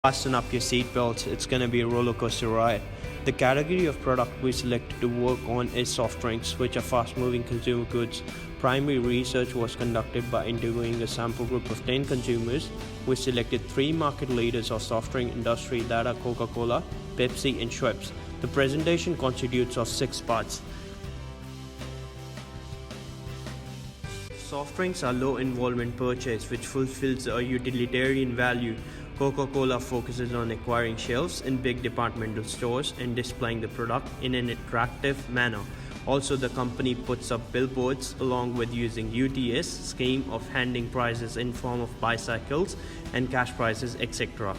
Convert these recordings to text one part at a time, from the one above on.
Fasten up your seatbelts, it's gonna be a roller coaster ride. The category of product we selected to work on is soft drinks, which are fast moving consumer goods. Primary research was conducted by interviewing a sample group of 10 consumers. We selected 3 market leaders of soft drink industry, that are Coca-Cola, Pepsi and Schweppes. The presentation constitutes of 6 parts. Soft drinks are low involvement purchase which fulfills a utilitarian value. Coca-Cola focuses on acquiring shelves in big departmental stores and displaying the product in an attractive manner. Also, the company puts up billboards along with using UTS scheme of handing prizes in form of bicycles and cash prizes, etc.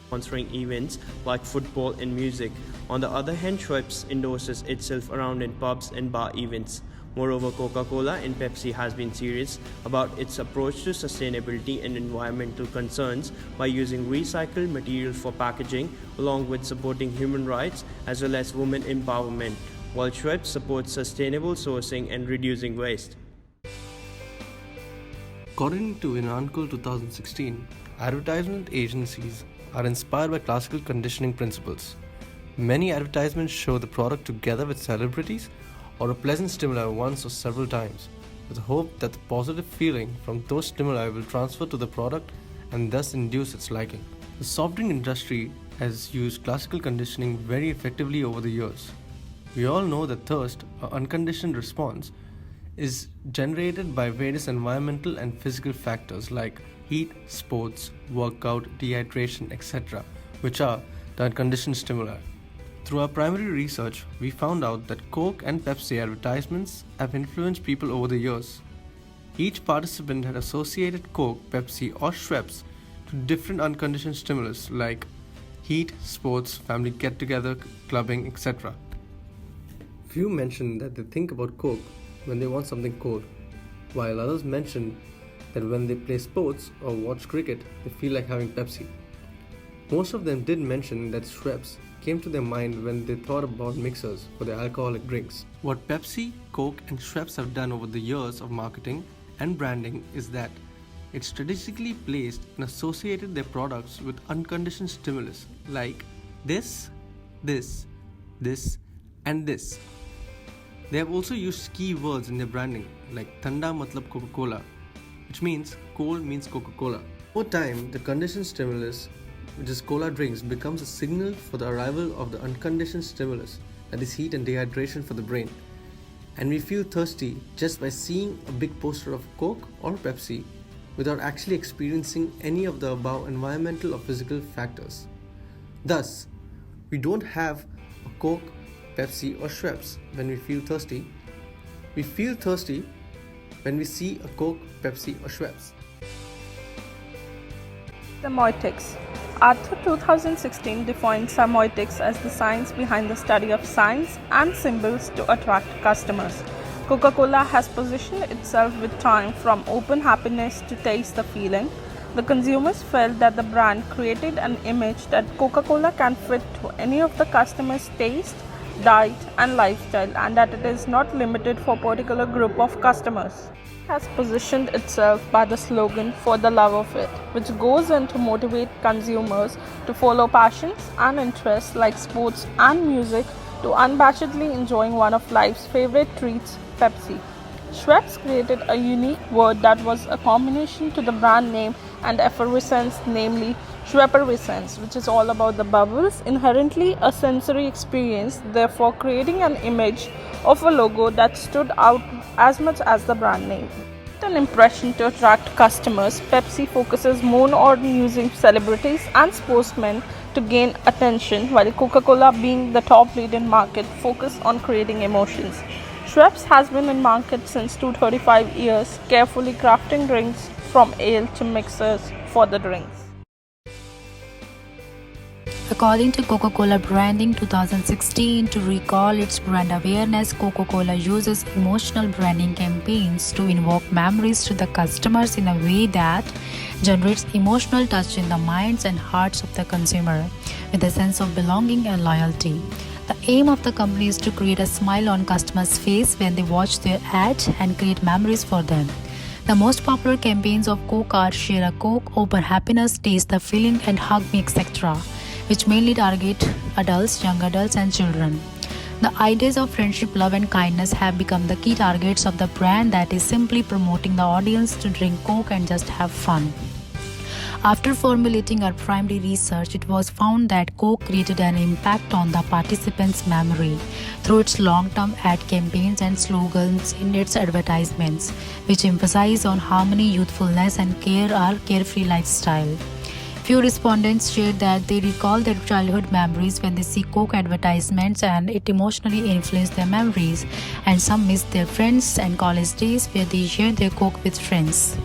Sponsoring events like football and music. On the other hand, Schweppes endorses itself around in pubs and bar events. Moreover, Coca-Cola and Pepsi has been serious about its approach to sustainability and environmental concerns by using recycled material for packaging, along with supporting human rights as well as women empowerment, while Schweppes supports sustainable sourcing and reducing waste. According to Inancool 2016, advertisement agencies are inspired by classical conditioning principles. Many advertisements show the product together with celebrities or a pleasant stimuli once or several times, with the hope that the positive feeling from those stimuli will transfer to the product and thus induce its liking. The soft drink industry has used classical conditioning very effectively over the years. We all know that thirst, or unconditioned response, is generated by various environmental and physical factors like heat, sports, workout, dehydration, etc., which are the unconditioned stimuli. Through our primary research, we found out that Coke and Pepsi advertisements have influenced people over the years. Each participant had associated Coke, Pepsi, or Schweppes to different unconditioned stimulus like heat, sports, family get-together, clubbing, etc. Few mentioned that they think about Coke when they want something cold, while others mentioned that when they play sports or watch cricket, they feel like having Pepsi. Most of them did mention that Schweppes came to their mind when they thought about mixers for their alcoholic drinks. What Pepsi, Coke and Schweppes have done over the years of marketing and branding is that it strategically placed and associated their products with unconditioned stimulus like this, this, this and this. They have also used key words in their branding like Thanda matlab Coca-Cola, which means cold means Coca-Cola. Over time, the conditioned stimulus, which is cola drinks, becomes a signal for the arrival of the unconditioned stimulus, that is heat and dehydration for the brain. And we feel thirsty just by seeing a big poster of Coke or Pepsi without actually experiencing any of the above environmental or physical factors. Thus, we don't have a Coke, Pepsi or Schweppes when we feel thirsty. We feel thirsty when we see a Coke, Pepsi or Schweppes. Semiotics. Arthur 2016 defined semiotics as the science behind the study of signs and symbols to attract customers. Coca-Cola has positioned itself with time from open happiness to taste the feeling. The consumers felt that the brand created an image that Coca-Cola can fit to any of the customers' taste, diet and lifestyle, and that it is not limited for a particular group of customers. It has positioned itself by the slogan "For the love of it," which goes in to motivate consumers to follow passions and interests like sports and music to unabashedly enjoying one of life's favorite treats, Pepsi. Schweppes created a unique word that was a combination to the brand name and effervescence, namely Schweppervescence, which is all about the bubbles, inherently a sensory experience, therefore creating an image of a logo that stood out as much as the brand name. An impression to attract customers, Pepsi focuses more on using celebrities and sportsmen to gain attention, while Coca-Cola, being the top lead in market, focus on creating emotions. Schweppes has been in market since 235 years, carefully crafting drinks from ale to mixers for the drinks. According to Coca-Cola Branding 2016, to recall its brand awareness, Coca-Cola uses emotional branding campaigns to invoke memories to the customers in a way that generates emotional touch in the minds and hearts of the consumer with a sense of belonging and loyalty. The aim of the company is to create a smile on customers' face when they watch their ad and create memories for them. The most popular campaigns of Coke are Share a Coke, Open Happiness, Taste the Feeling, and Hug Me, etc., which mainly target adults, young adults, and children. The ideas of friendship, love, and kindness have become the key targets of the brand that is simply promoting the audience to drink Coke and just have fun. After formulating our primary research, it was found that Coke created an impact on the participants' memory through its long-term ad campaigns and slogans in its advertisements, which emphasize on harmony, youthfulness, and care or carefree lifestyle. Few respondents shared that they recall their childhood memories when they see Coke advertisements and it emotionally influenced their memories, and some miss their friends and college days where they shared their Coke with friends.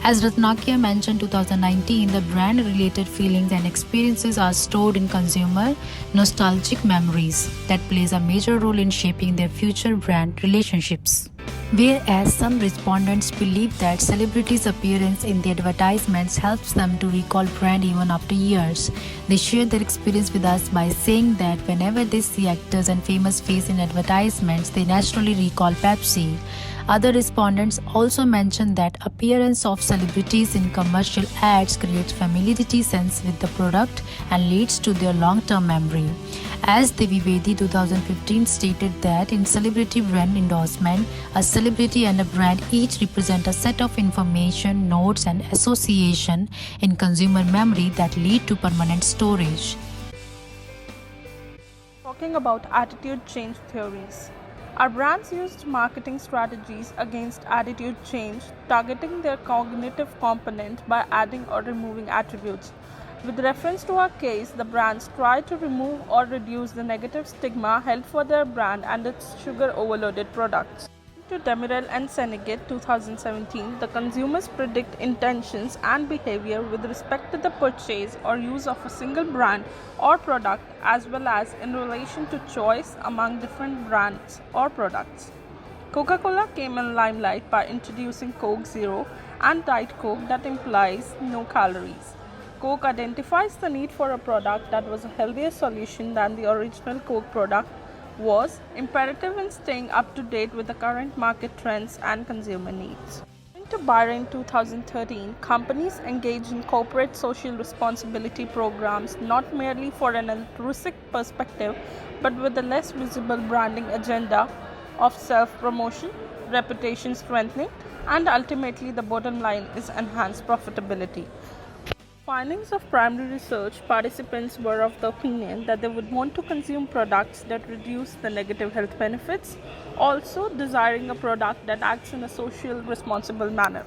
As Ratnakia mentioned 2019, the brand-related feelings and experiences are stored in consumer nostalgic memories that plays a major role in shaping their future brand relationships. Whereas some respondents believe that celebrities' appearance in the advertisements helps them to recall brand even after years. They share their experience with us by saying that whenever they see actors and famous faces in advertisements, they naturally recall Pepsi. Other respondents also mentioned that appearance of celebrities in commercial ads creates familiarity sense with the product and leads to their long-term memory. As Devi Vedi 2015 stated that in celebrity brand endorsement, a celebrity and a brand each represent a set of information, notes, and association in consumer memory that lead to permanent storage. Talking about attitude change theories. Our brands used marketing strategies against attitude change, targeting their cognitive component by adding or removing attributes. With reference to our case, the brands tried to remove or reduce the negative stigma held for their brand and its sugar-overloaded products. To Demirel and Senegate 2017, the consumers predict intentions and behavior with respect to the purchase or use of a single brand or product, as well as in relation to choice among different brands or products. Coca-Cola came in limelight by introducing Coke Zero and Diet Coke that implies no calories. Coke identifies the need for a product that was a healthier solution than the original Coke product was imperative in staying up to date with the current market trends and consumer needs. According to Bahrain 2013, companies engage in corporate social responsibility programs not merely for an altruistic perspective but with a less visible branding agenda of self-promotion, reputation strengthening, and ultimately the bottom line is enhanced profitability. Findings of primary research, participants were of the opinion that they would want to consume products that reduce the negative health benefits, also desiring a product that acts in a social responsible manner.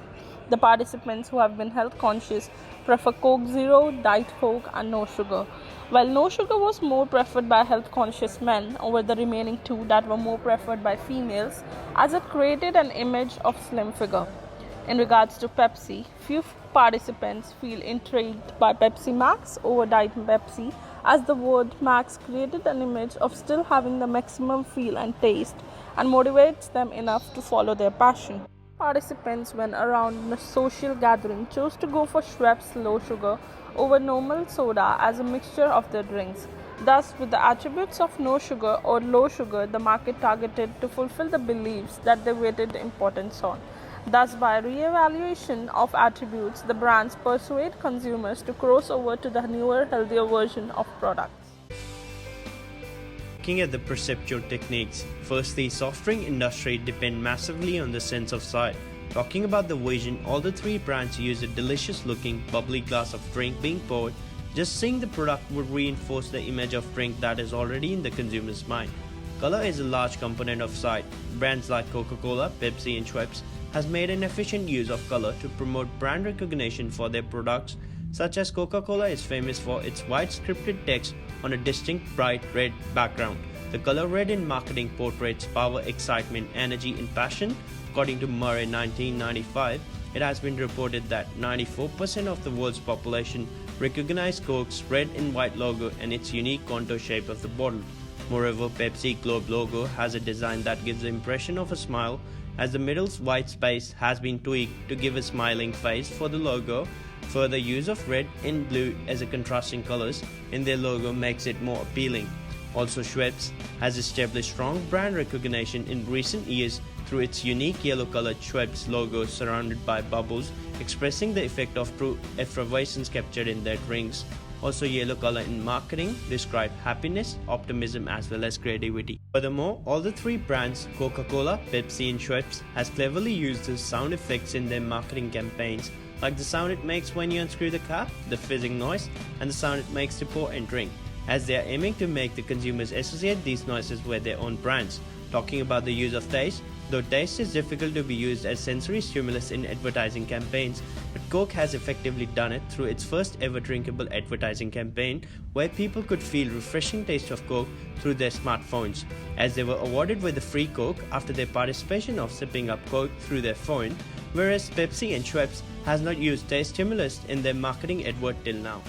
The participants who have been health conscious prefer Coke Zero, Diet Coke, and no sugar, while no sugar was more preferred by health conscious men over the remaining two that were more preferred by females, as it created an image of slim figure. In regards to Pepsi, few participants feel intrigued by Pepsi Max over Diet Pepsi, as the word Max created an image of still having the maximum feel and taste and motivates them enough to follow their passion. Participants, when around a social gathering, chose to go for Schweppes low sugar over normal soda as a mixture of their drinks. Thus, with the attributes of no sugar or low sugar, the market targeted to fulfill the beliefs that they weighted importance on. Thus, by re-evaluation of attributes, the brands persuade consumers to cross over to the newer, healthier version of products. Looking at the perceptual techniques, first, the soft drink industry depend massively on the sense of sight. Talking about the vision, all the three brands use a delicious-looking, bubbly glass of drink being poured. Just seeing the product would reinforce the image of drink that is already in the consumer's mind. Color is a large component of sight. Brands like Coca-Cola, Pepsi, and Schweppes has made an efficient use of color to promote brand recognition for their products, such as Coca-Cola is famous for its white scripted text on a distinct bright red background. The color red in marketing portrays power, excitement, energy, and passion. According to Murray 1995, it has been reported that 94% of the world's population recognize Coke's red and white logo and its unique contour shape of the bottle. Moreover, Pepsi Globe logo has a design that gives the impression of a smile, as the middle's white space has been tweaked to give a smiling face for the logo. Further use of red and blue as a contrasting colors in their logo makes it more appealing. Also, Schweppes has established strong brand recognition in recent years through its unique yellow-colored Schweppes logo surrounded by bubbles, expressing the effect of true effervescence captured in their drinks. Also, yellow color in marketing describe happiness, optimism as well as creativity. Furthermore, all the three brands Coca-Cola, Pepsi and Schweppes has cleverly used the sound effects in their marketing campaigns, like the sound it makes when you unscrew the cap, the fizzing noise, and the sound it makes to pour and drink, as they are aiming to make the consumers associate these noises with their own brands. Talking about the use of taste, though taste is difficult to be used as sensory stimulus in advertising campaigns, but Coke has effectively done it through its first ever drinkable advertising campaign, where people could feel refreshing taste of Coke through their smartphones, as they were awarded with a free Coke after their participation of sipping up Coke through their phone, whereas Pepsi and Schweppes has not used taste stimulus in their marketing advert till now.